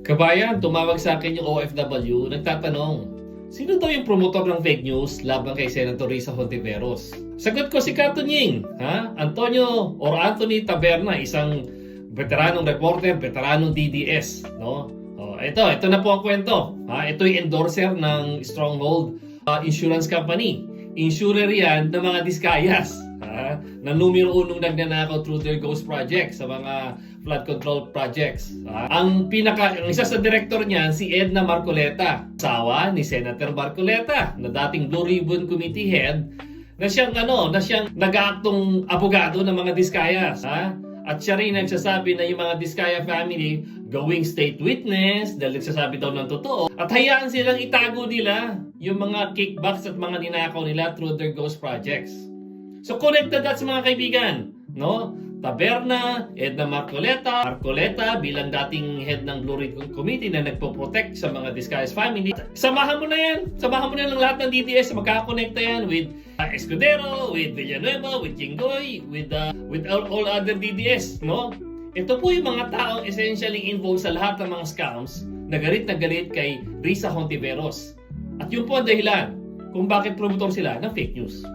Kabayan, tumawag sa akin yung OFW, nagtatanong, sino daw yung promotor ng fake news laban kay Senator Risa Hontiveros? Sagot ko si Katunying, Antonio or Anthony Taberna, isang veteranong reporter, veteranong DDS, no? Ito na po ang kwento. Ito yung endorser ng Stronghold Insurance Company. Insurer yan ng mga diskayas. Na numero unong nagnanakaw through their ghost projects sa mga flood control projects. Ang isa sa director niyan si Edna Marcoleta, asawa ni Senator Marcoleta na dating Blue Ribbon Committee head na siyang nag-aaktong abogado ng mga diskayas. At siya rin nagsasabi na yung mga Diskaya family going state witness dahil nagsasabi daw ng totoo at hayaan silang itago nila yung mga kickbacks at mga ninakaw nila through their ghost projects. So connected that sa mga kaibigan, no? Taberna, Edna Marcoleta bilang dating head ng Blue Ribbon Committee na nagpo-protect sa mga Discayas family. Samahan mo na yan ng lahat ng DDS, magkakonekta yan with Escudero, with Villanueva, with Jinggoy, with all other DDS, no? Ito po yung mga taong essentially involved sa lahat ng mga scams na galit kay Risa Hontiveros. At yun po ang dahilan kung bakit promotor sila ng fake news.